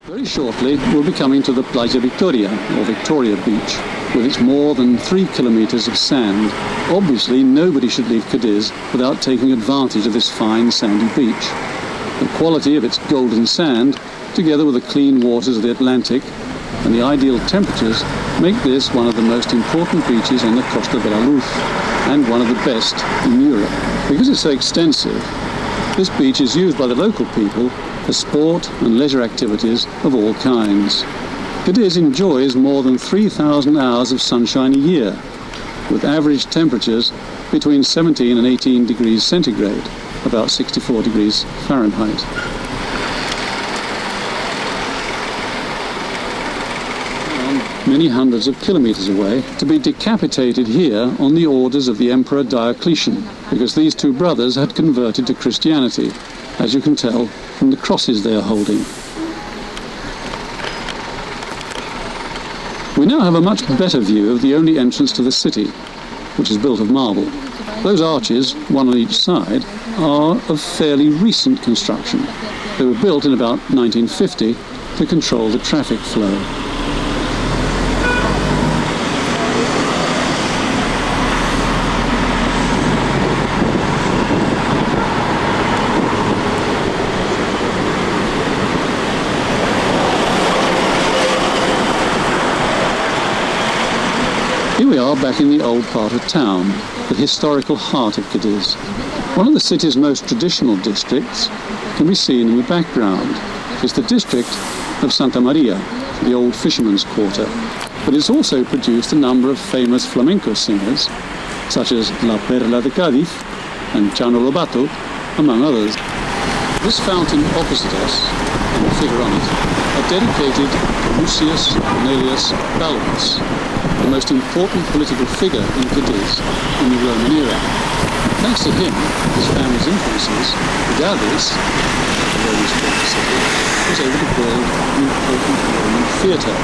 Very shortly, we'll be coming to the Playa Victoria, or Victoria Beach, with its more than 3 kilometers of sand. Obviously, nobody should leave Cadiz without taking advantage of this fine sandy beach. The quality of its golden sand, together with the clean waters of the Atlantic and the ideal temperatures, make this one of the most important beaches on the Costa de la Luz, and one of the best in Europe. Because it's so extensive, this beach is used by the local people for sport and leisure activities of all kinds. Cadiz enjoys more than 3,000 hours of sunshine a year, with average temperatures between 17 and 18 degrees centigrade, about 64 degrees Fahrenheit. Many hundreds of kilometers away, to be decapitated here on the orders of the Emperor Diocletian, because these two brothers had converted to Christianity, as you can tell from the crosses they are holding. We now have a much better view of the only entrance to the city, which is built of marble. Those arches, one on each side, are of fairly recent construction. They were built in about 1950 to control the traffic flow. Here we are back in the old part of town, the historical heart of Cadiz. One of the city's most traditional districts can be seen in the background. It's the district of Santa Maria, the old fisherman's quarter. But it's also produced a number of famous flamenco singers, such as La Perla de Cadiz and Chano Lobato, among others. This fountain opposite us, and the figure on it, are dedicated to Lucius Cornelius Balbus, the most important political figure in Cadiz in the Roman era. Thanks to him, his family's influences, Cadiz, the Roman city, was able to build an important Roman theatre.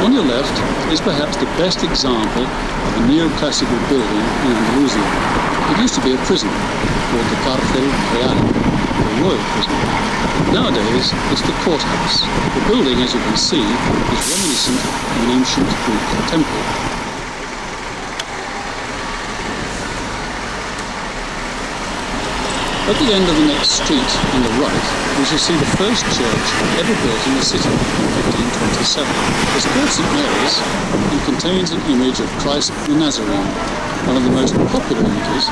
On your left is perhaps the best example of a neoclassical building in Andalusia. It used to be a prison called the Cathedral, the royal prison. Nowadays, it's the courthouse. The building, as you can see, is reminiscent of an ancient Greek temple. At the end of the next street on the right, we shall see the first church ever built in the city in 1527. It's called St. Mary's and contains an image of Christ the Nazarene, one of the most popular images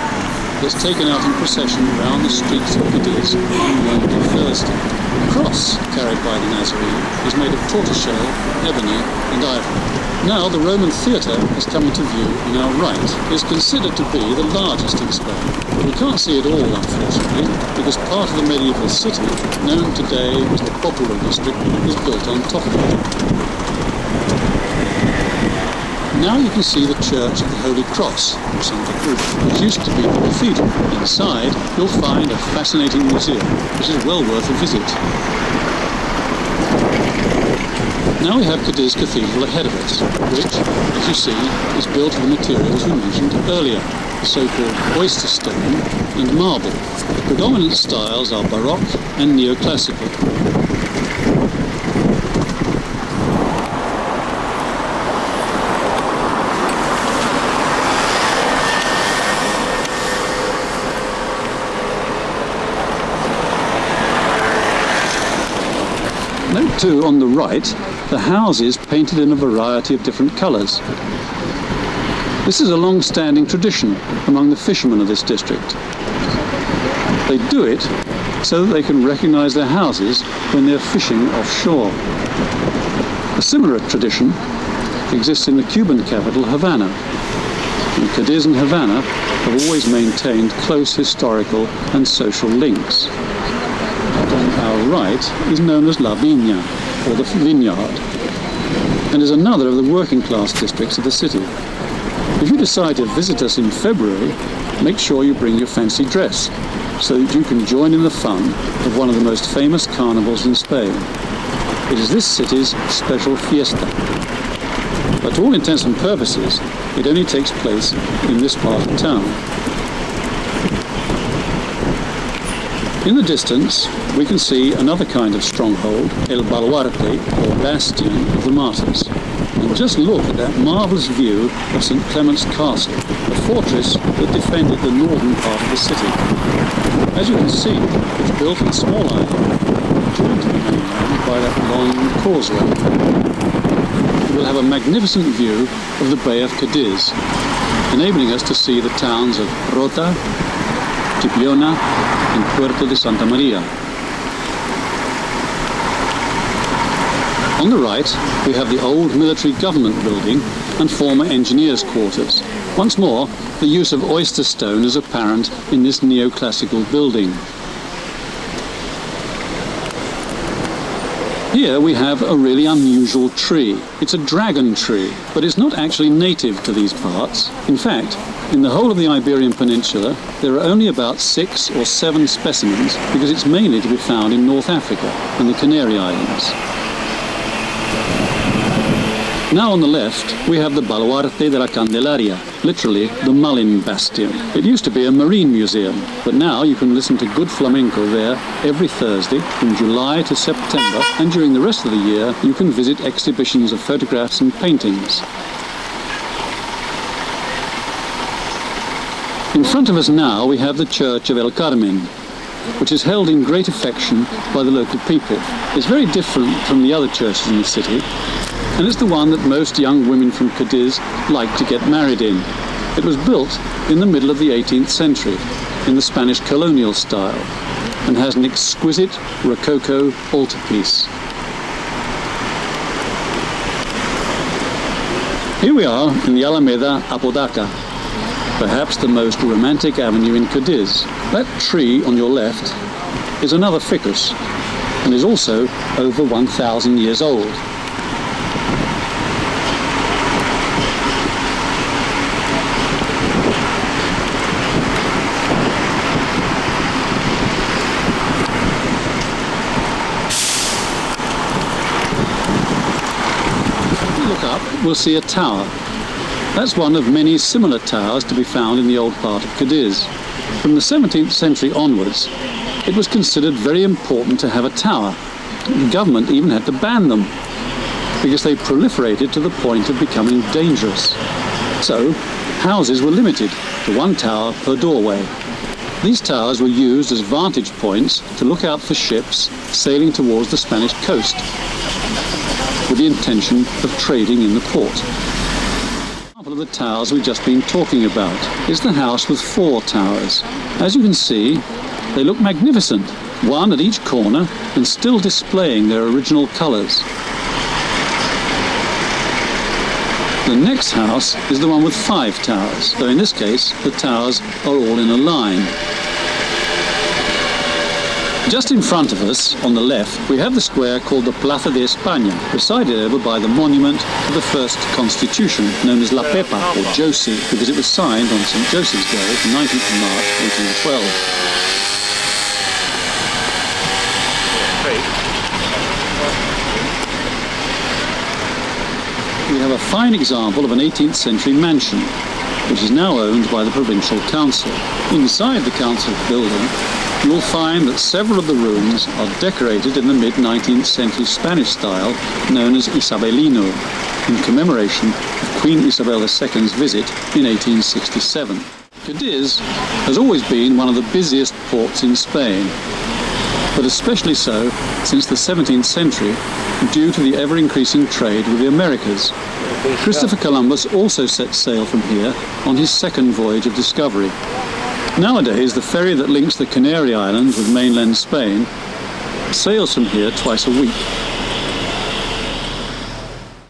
that's taken out in procession around the streets of Cadiz on Maundy Thursday. The cross carried by the Nazarene is made of tortoiseshell, ebony and ivory. Now the Roman theatre is coming to view on our right. It's considered to be the largest in Spain. We can't see it all, unfortunately, because part of the medieval city, known today as the Popular District, was built on top of it. Now you can see the Church of the Holy Cross in Santa Cruz, which used to be the cathedral. Inside, you'll find a fascinating museum, which is well worth a visit. Now we have Cadiz Cathedral ahead of us, which, as you see, is built of the materials we mentioned earlier, the so-called oyster stone and marble. The predominant styles are Baroque and Neoclassical. Note too, on the right, the houses painted in a variety of different colours. This is a long-standing tradition among the fishermen of this district. They do it so that they can recognise their houses when they're fishing offshore. A similar tradition exists in the Cuban capital, Havana. And Cadiz and Havana have always maintained close historical and social links. On our right is known as La Viña, or the vineyard, and is another of the working class districts of the city. If you decide to visit us in February, make sure you bring your fancy dress, so that you can join in the fun of one of the most famous carnivals in Spain. It is this city's special fiesta. But to all intents and purposes, it only takes place in this part of town. In the distance, we can see another kind of stronghold, El Baluarte, or Bastion of the Martyrs. And just look at that marvellous view of St. Clement's Castle, a fortress that defended the northern part of the city. As you can see, it's built in small island, joined to the mainland by that long causeway. You will have a magnificent view of the Bay of Cadiz, enabling us to see the towns of Rota, Chipiona and Puerto de Santa Maria. On the right, we have the old military government building and former engineers' quarters. Once more, the use of oyster stone is apparent in this neoclassical building. Here we have a really unusual tree. It's a dragon tree, but it's not actually native to these parts. In fact, in the whole of the Iberian Peninsula, there are only about 6 or 7 specimens because it's mainly to be found in North Africa and the Canary Islands. Now on the left, we have the Baluarte de la Candelaria, literally the Mullin Bastion. It used to be a marine museum, but now you can listen to good flamenco there every Thursday from July to September, and during the rest of the year you can visit exhibitions of photographs and paintings. In front of us now we have the Church of El Carmen, which is held in great affection by the local people. It's very different from the other churches in the city, and it's the one that most young women from Cadiz like to get married in. It was built in the middle of the 18th century in the Spanish colonial style and has an exquisite Rococo altarpiece. Here we are in the Alameda Apodaca, perhaps the most romantic avenue in Cadiz. That tree on your left is another ficus and is also over 1,000 years old. We'll see a tower. That's one of many similar towers to be found in the old part of Cadiz. From the 17th century onwards, it was considered very important to have a tower. The government even had to ban them because they proliferated to the point of becoming dangerous. So, houses were limited to 1 tower per doorway. These towers were used as vantage points to look out for ships sailing towards the Spanish coast, with the intention of trading in the port. One of the towers we've just been talking about is the house with 4 towers. As you can see, they look magnificent, one at each corner and still displaying their original colours. The next house is the one with 5 towers, though in this case the towers are all in a line. Just in front of us, on the left, we have the square called the Plaza de Espania, presided over by the monument to the first constitution, known as La Pepa, or Josie, because it was signed on St. Joseph's Day, the 19th of March, 1812. We have a fine example of an 18th century mansion, which is now owned by the provincial council. Inside the council building, you'll find that several of the rooms are decorated in the mid-19th century Spanish style known as Isabelino, in commemoration of Queen Isabel II's visit in 1867. Cadiz has always been one of the busiest ports in Spain, but especially so since the 17th century due to the ever-increasing trade with the Americas. Christopher Columbus also set sail from here on his second voyage of discovery. Nowadays, the ferry that links the Canary Islands with mainland Spain sails from here twice a week.